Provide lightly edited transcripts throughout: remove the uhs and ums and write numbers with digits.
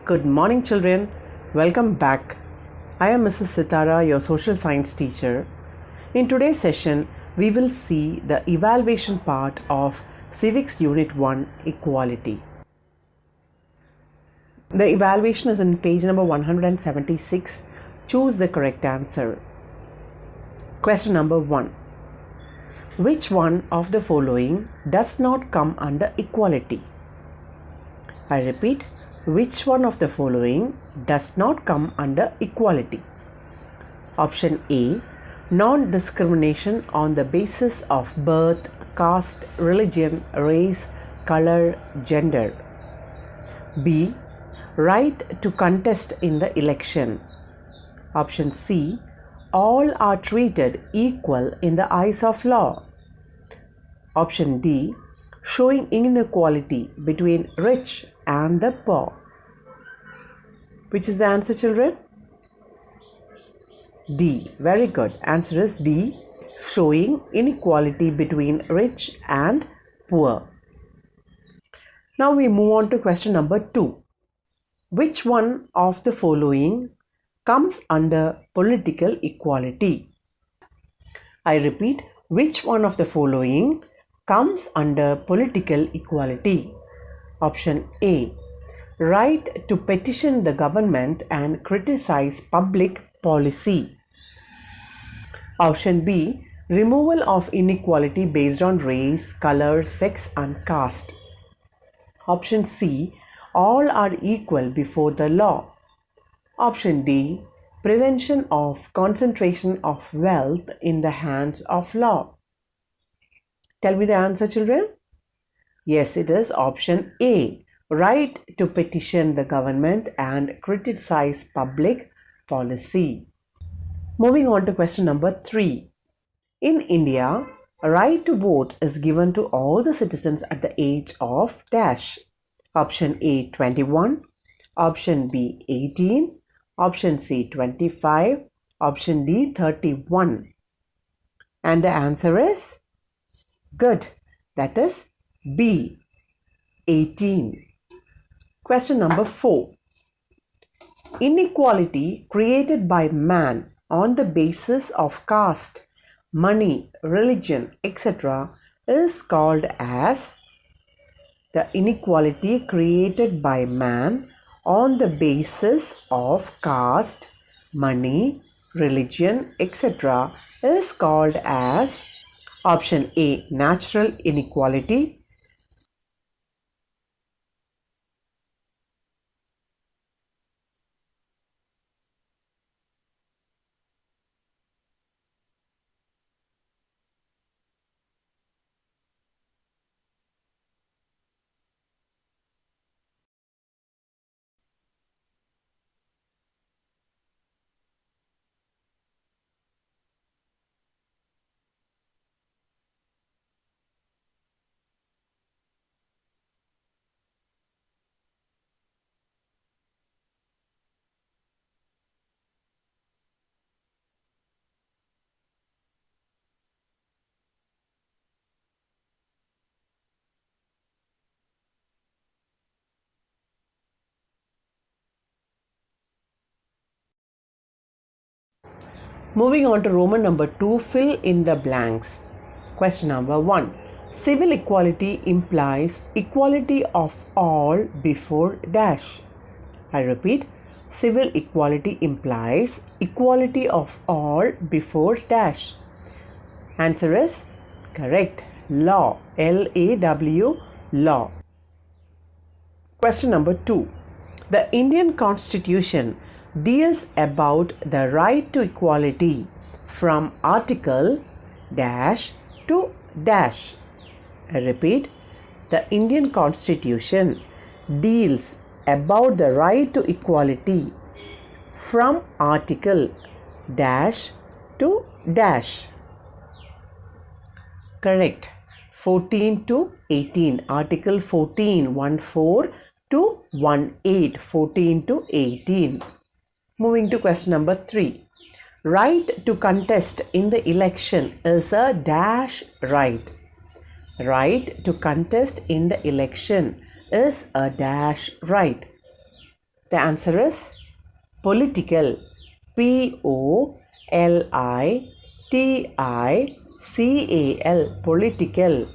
Good morning, children. Welcome back. I am Mrs. Sitara, your social science teacher. In today's session, we will see the evaluation part of Civics Unit 1 Equality. The evaluation is in page number 176. Choose the correct answer. Question number 1. Which one of the following does not come under equality? I repeat, which one of the following does not come under equality? Option A, non-discrimination on the basis of birth, caste, religion, race, color, gender. B, right to contest in the election. Option C, all are treated equal in the eyes of law. Option D, showing inequality between rich and the poor. Which is the answer, children? D. Very good. Answer is D, showing inequality between rich and poor. Now we move on to question number 2. Which one of the following comes under political equality? I repeat, which one of the following comes under political equality? Option A, right to petition the government and criticize public policy. Option B, removal of inequality based on race, color, sex and caste. Option C, all are equal before the law. Option D, prevention of concentration of wealth in the hands of law. Tell me the answer, children. Yes, it is option A, right to petition the government and criticize public policy. Moving on to question number 3. In India, a right to vote is given to all the citizens at the age of dash. Option A, 21. Option B, 18. Option C, 25. Option D, 31. And the answer is good. That is B, 18. Question number 4. Inequality created by man on the basis of caste, money, religion, etc. is called as the inequality created by man on the basis of caste, money, religion, etc. is called as option A, natural inequality. Moving on to Roman number 2, fill in the blanks. Question number 1. Civil equality implies equality of all before dash. I repeat, civil equality implies equality of all before dash. Answer is correct. Law. L-A-W, law. Question number 2. The Indian Constitution deals about the right to equality from article dash to dash. I repeat, the Indian Constitution deals about the right to equality from article dash to dash. Correct. 14 to 18. Article 14, 1-4 to 1-8. 14 to 18. Moving to question number 3. Right to contest in the election is a dash right. Right to contest in the election is a dash right. The answer is political. Political. Political. Political.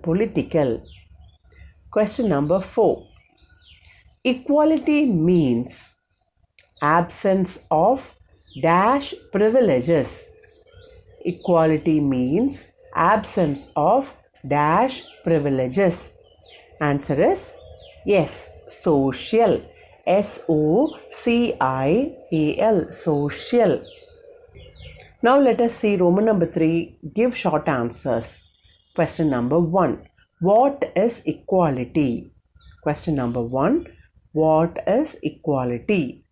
Political. Question number 4. Equality means absence of dash privileges. Equality means absence of dash privileges. Answer is yes, social. Social. Social. Now let us see Roman number 3. Give short answers. Question number 1. What is equality? Question number 1. What is equality?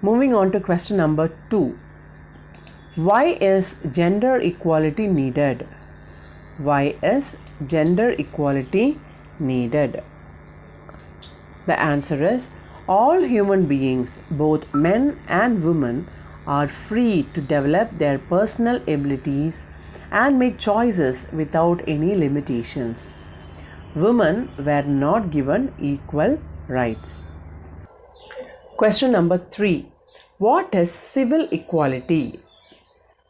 Moving on to question number 2. Why is gender equality needed? Why is gender equality needed? The answer is all human beings, both men and women, are free to develop their personal abilities and make choices without any limitations. Women were not given equal rights. Question number 3. What is civil equality?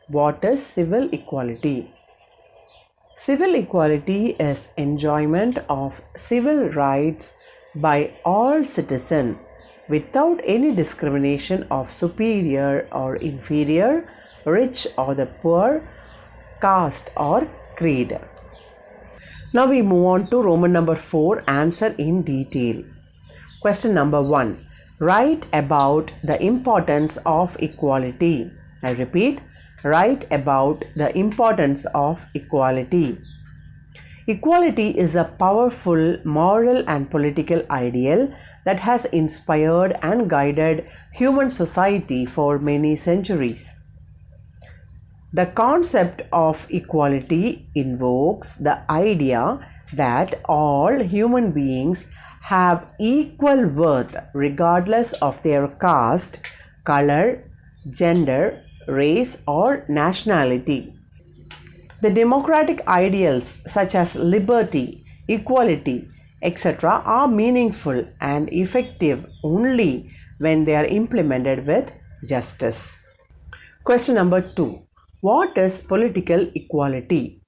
What is civil equality? Civil equality is enjoyment of civil rights by all citizens without any discrimination of superior or inferior, rich or the poor, caste or creed. Now we move on to Roman number 4. Answer in detail. Question number 1. Write about the importance of equality. I repeat, write about the importance of equality. Equality is a powerful moral and political ideal that has inspired and guided human society for many centuries. The concept of equality invokes the idea that all human beings have equal worth regardless of their caste, color, gender, race, or nationality. The democratic ideals such as liberty, equality, etc. are meaningful and effective only when they are implemented with justice. Question number 2. What is political equality?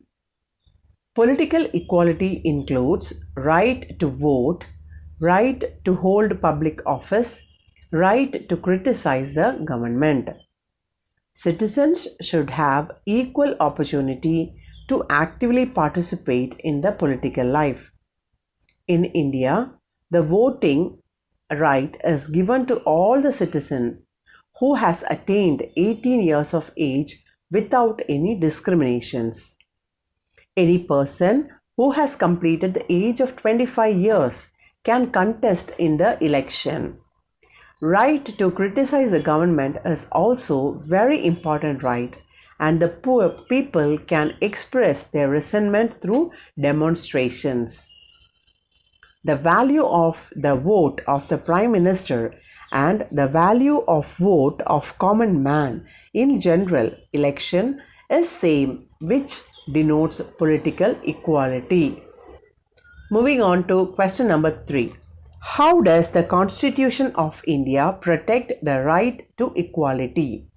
Political equality includes right to vote, right to hold public office, right to criticize the government. Citizens should have equal opportunity to actively participate in the political life. In India, the voting right is given to all the citizens who has attained 18 years of age without any discriminations. Any person who has completed the age of 25 years can contest in the election. Right to criticize the government is also very important right, and the poor people can express their resentment through demonstrations. The value of the vote of the Prime Minister and the value of vote of common man in general election is same, which denotes political equality. Moving on to question number 3. How does the Constitution of India protect the right to equality?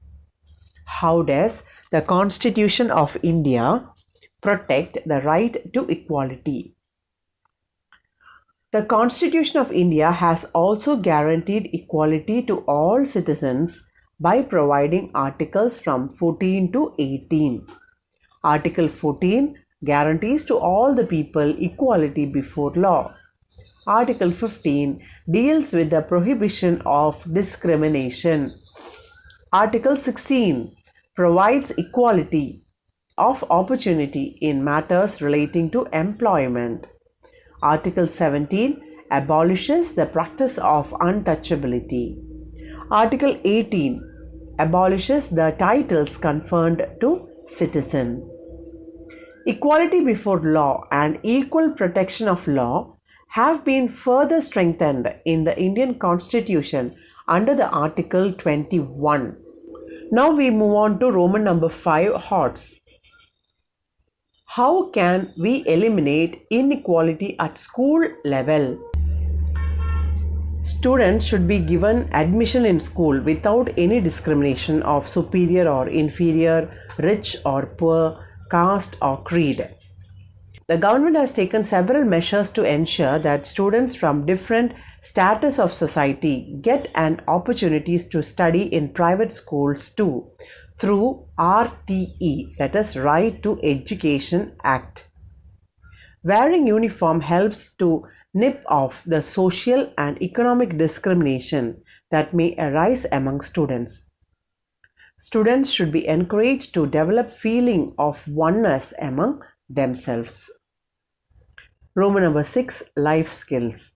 How does the Constitution of India protect the right to equality? The Constitution of India has also guaranteed equality to all citizens by providing articles from 14 to 18. Article 14 guarantees to all the people equality before law. Article 15 deals with the prohibition of discrimination. Article 16 provides equality of opportunity in matters relating to employment. Article 17 abolishes the practice of untouchability. Article 18 abolishes the titles conferred to citizen. Equality before law and equal protection of law have been further strengthened in the Indian Constitution under the Article 21. Now we move on to Roman number 5, HOTS. How can we eliminate inequality at school level? Students should be given admission in school without any discrimination of superior or inferior, rich or poor, caste or creed. The government has taken several measures to ensure that students from different status of society get an opportunities to study in private schools too, through RTE, that is Right to Education Act. Wearing uniform helps to nip off the social and economic discrimination that may arise among students. Students should be encouraged to develop feeling of oneness among themselves. Roman number 6, life skills.